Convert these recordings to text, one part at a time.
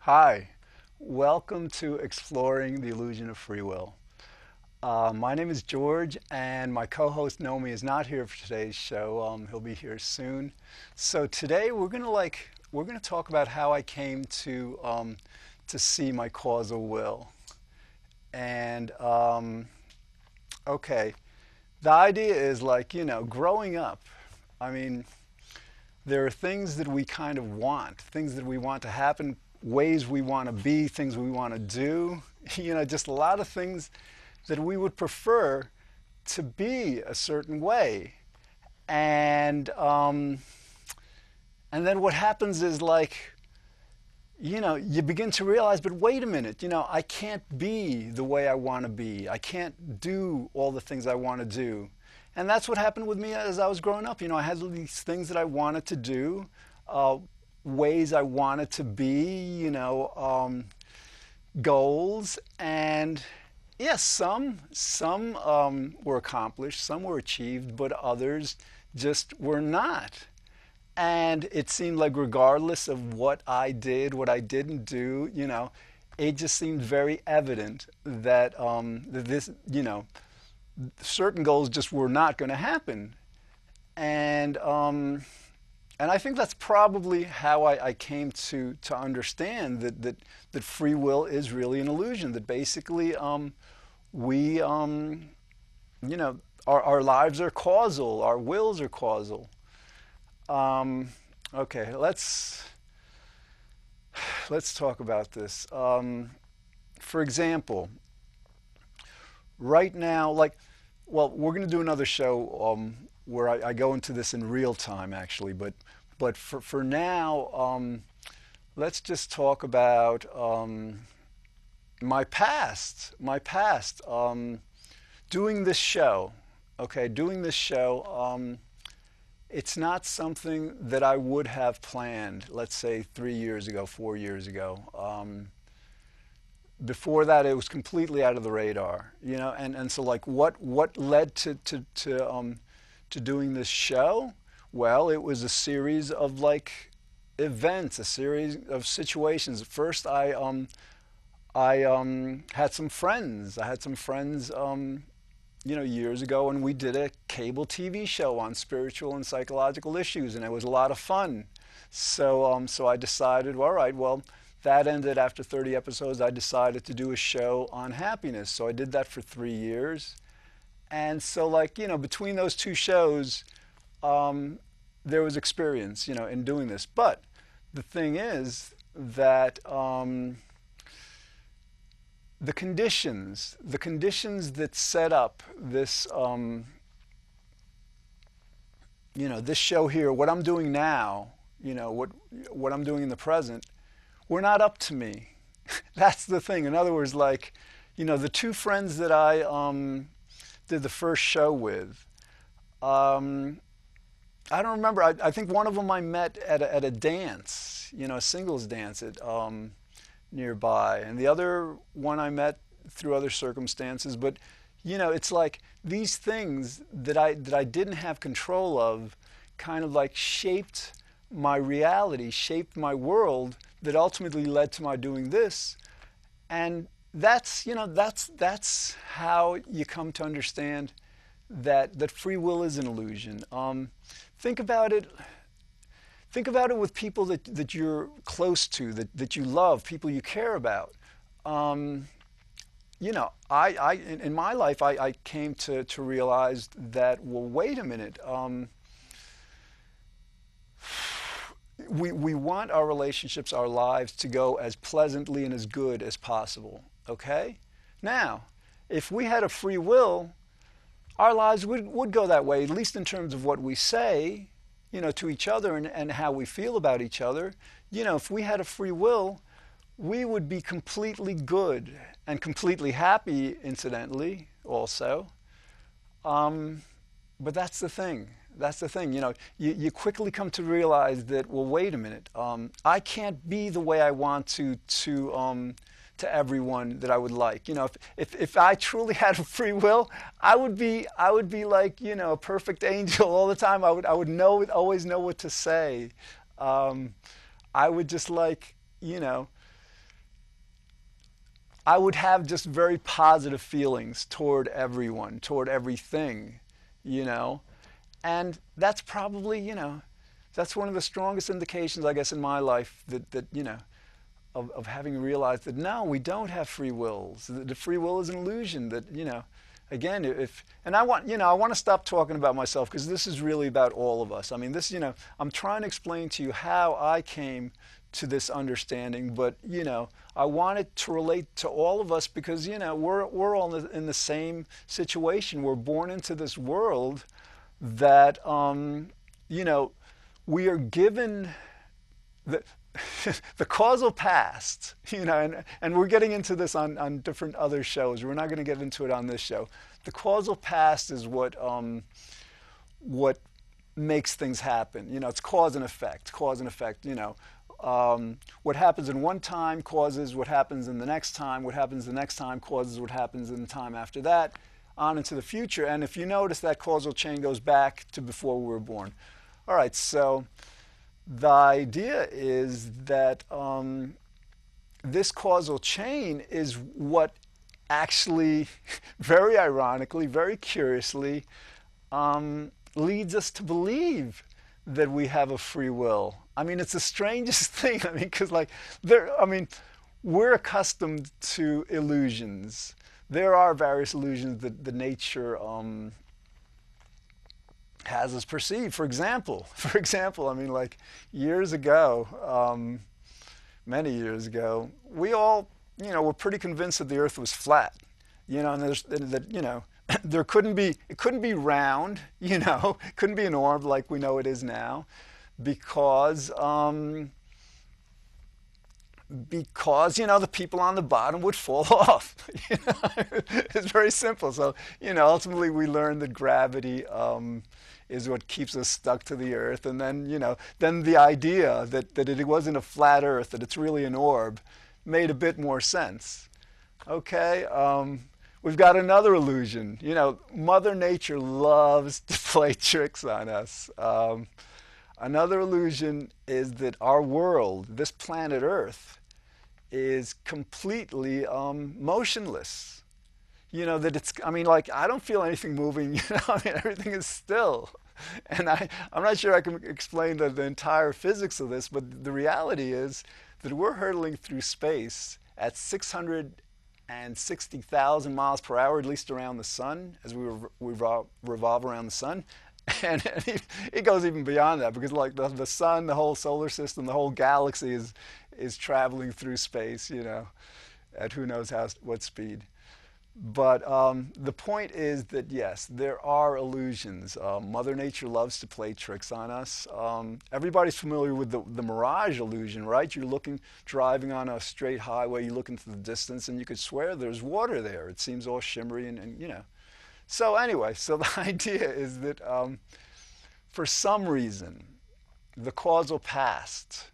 Hi, welcome to Exploring the Illusion of Free Will. My name is George, and my co-host Nomi is not here for today's show. He'll be here soon. So today we're gonna talk about how I came to see my causal will. And okay, the idea is growing up. I mean, there are things that we kind of want, things that we want to happen, ways we want to be, things we want to do, just a lot of things that we would prefer to be a certain way. And and then what happens is you begin to realize, but wait a minute, I can't be the way I want to be. I can't do all the things I want to do. And that's what happened with me as I was growing up. I had these things that I wanted to do, uh, ways I wanted to be, goals. And yes, some were accomplished, some were achieved, but others just were not. And it seemed like regardless of what I did, what I didn't do, it just seemed very evident that that this, certain goals just were not going to happen. And and I think that's probably how I came to understand that free will is really an illusion. That basically we you know our lives are causal, our wills are causal. Um, okay, let's talk about this. For example, right now, well, we're going to do another show where I go into this in real time, actually. But for now, let's just talk about my past. My past. Doing this show. Okay, doing this show. It's not something that I would have planned, let's say 3 years ago, 4 years ago. Before that, it was completely out of the radar, and so what led to doing this show? Well, it was a series of events, a series of situations. First, I had some friends. I had some friends years ago, and we did a cable TV show on spiritual and psychological issues, and it was a lot of fun. So I decided, well, all right, well, that ended after 30 episodes. I decided to do a show on happiness. So I did that for 3 years. And so, between those two shows, there was experience, in doing this. But the thing is that the conditions that set up this, this show here, what I'm doing now, what I'm doing in the present, were not up to me. That's the thing. In other words, the two friends that I did the first show with, I don't remember. I think one of them I met at a dance, a singles dance at nearby, and the other one I met through other circumstances. But it's like these things that I didn't have control of, kind of shaped my reality, shaped my world, that ultimately led to my doing this. And that's how you come to understand that free will is an illusion. Think about it. Think about it with people that you're close to, that you love, people you care about. In my life, I came to realize that, well, wait a minute. We want our relationships, our lives to go as pleasantly and as good as possible. Okay? Now, if we had a free will, our lives would go that way, at least in terms of what we say, to each other, and how we feel about each other. If we had a free will, we would be completely good and completely happy, incidentally, also. But that's the thing. That's the thing. You quickly come to realize that, well, wait a minute. I can't be the way I want to everyone that I would like. If I truly had a free will, I would be like, a perfect angel all the time. I would always know what to say. I would just I would have just very positive feelings toward everyone, toward everything, you know. And that's probably, that's one of the strongest indications, I guess, in my life that of having realized that no, we don't have free wills. The free will is an illusion. That again, if and I want to stop talking about myself because this is really about all of us. I mean, this, I'm trying to explain to you how I came to this understanding, but I want it to relate to all of us because we're all in the same situation. We're born into this world that we are given the the causal past, and we're getting into this on different other shows. We're not going to get into it on this show. The causal past is what makes things happen. It's cause and effect. Cause and effect. What happens in one time causes what happens in the next time. What happens the next time causes what happens in the time after that, on into the future. And if you notice, that causal chain goes back to before we were born. All right, so the idea is that this causal chain is what actually, very ironically, very curiously, leads us to believe that we have a free will. I mean, it's the strangest thing. I mean, because we're accustomed to illusions. There are various illusions that the nature has us perceive. For example, I mean, like years ago, many years ago, we all, were pretty convinced that the Earth was flat. And that, it couldn't be round, couldn't be an orb like we know it is now, because the people on the bottom would fall off. It's very simple. So ultimately we learned that gravity is what keeps us stuck to the Earth, and then the idea that it wasn't a flat Earth, that it's really an orb, made a bit more sense. Okay. We've got another illusion. Mother Nature loves to play tricks on us. Another illusion is that our world, this planet Earth, is completely motionless. That it's, I don't feel anything moving, everything is still. And I'm not sure I can explain the entire physics of this, but the reality is that we're hurtling through space at 660,000 miles per hour, at least around the sun, as we revolve around the sun. And it goes even beyond that, because like the sun, the whole solar system, the whole galaxy is traveling through space, at who knows what speed. But the point is that yes, there are illusions. Mother Nature loves to play tricks on us. Everybody's familiar with the mirage illusion, right? You're driving on a straight highway, you look into the distance, and you could swear there's water there. It seems all shimmery and. So anyway, so the idea is that for some reason, the causal past,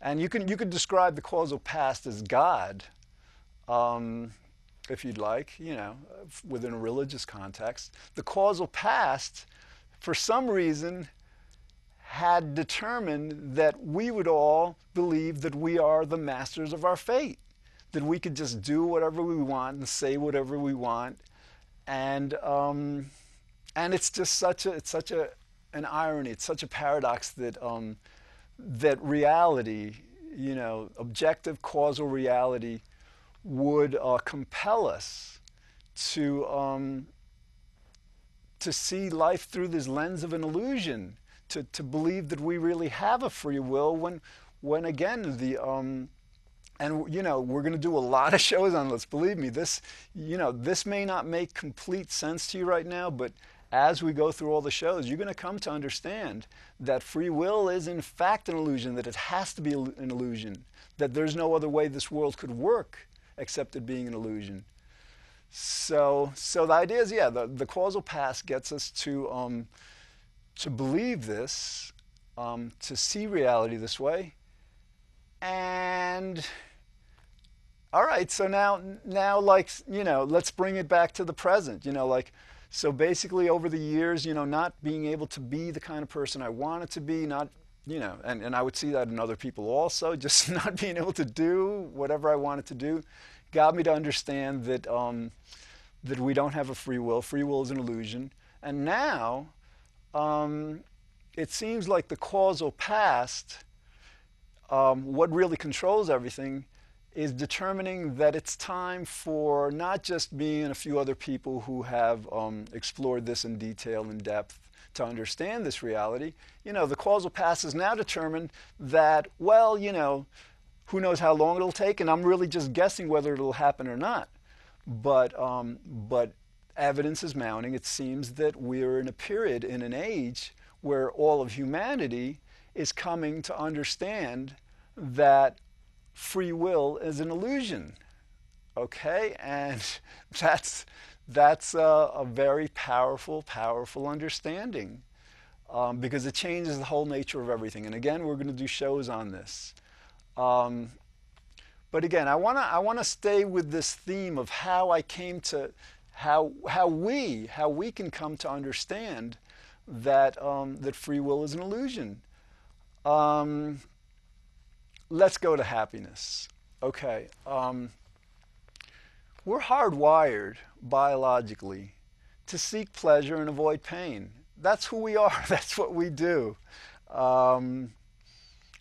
and you could describe the causal past as God, if you'd like, within a religious context. The causal past, for some reason, had determined that we would all believe that we are the masters of our fate, that we could just do whatever we want and say whatever we want. And it's just such an irony. It's such a paradox that that reality, objective causal reality, would compel us to see life through this lens of an illusion, to believe that we really have a free will when again and we're going to do a lot of shows on this. Believe me, this may not make complete sense to you right now, but as we go through all the shows, you're going to come to understand that free will is in fact an illusion, that it has to be an illusion, that there's no other way this world could work except it being an illusion. So the idea is, yeah, the causal past gets us to believe this, to see reality this way, and all right, so now, like, let's bring it back to the present. So basically, over the years, not being able to be the kind of person I wanted to be, not, and I would see that in other people also, just not being able to do whatever I wanted to do, got me to understand that that we don't have a free will. Free will is an illusion. And now it seems like the causal past, what really controls everything, is determining that it's time for not just me and a few other people who have explored this in detail, in depth, to understand this reality. The causal past is now determined that, well, who knows how long it'll take, and I'm really just guessing whether it'll happen or not. But evidence is mounting. It seems that we're in a period, in an age, where all of humanity is coming to understand that free will is an illusion. Okay, and that's a very powerful understanding, because it changes the whole nature of everything. And again, we're going to do shows on this. But again, I wanna stay with this theme of how I came to how we can come to understand that that free will is an illusion. Let's go to happiness. Okay, we're hardwired biologically to seek pleasure and avoid pain. That's who we are. That's what we do.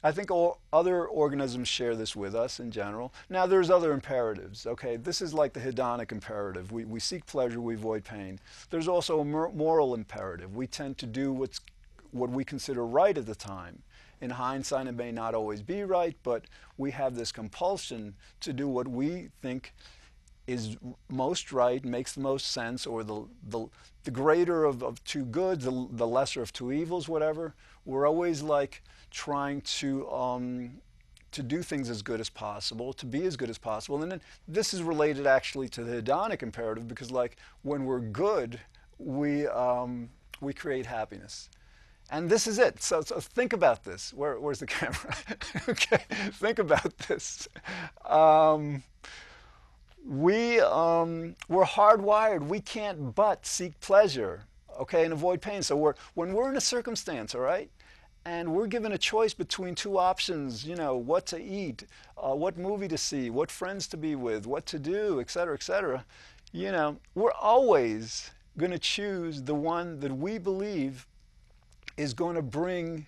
I think all other organisms share this with us in general. Now, there's other imperatives. Okay, this is like the hedonic imperative. We seek pleasure, we avoid pain. There's also a moral imperative. We tend to do what we consider right at the time. In hindsight, it may not always be right, but we have this compulsion to do what we think is most right, makes the most sense, or the greater of two goods, the lesser of two evils, whatever. We're always like trying to do things as good as possible, to be as good as possible. And then this is related actually to the hedonic imperative, because like when we're good, we create happiness. And this is it. So think about this. Where's the camera? Okay, think about this. We're hardwired. We can't but seek pleasure, okay, and avoid pain. So when we're in a circumstance, all right, and we're given a choice between two options, what to eat, what movie to see, what friends to be with, what to do, etc., we're always going to choose the one that we believe is going to bring,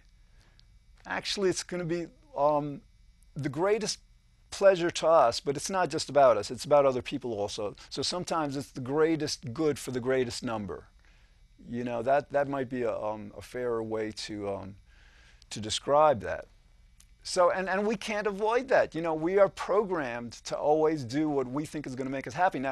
actually it's going to be the greatest pleasure to us, but it's not just about us, it's about other people also. So sometimes it's the greatest good for the greatest number. That might be a fairer way to describe that. So, and we can't avoid that. We are programmed to always do what we think is going to make us happy. Now,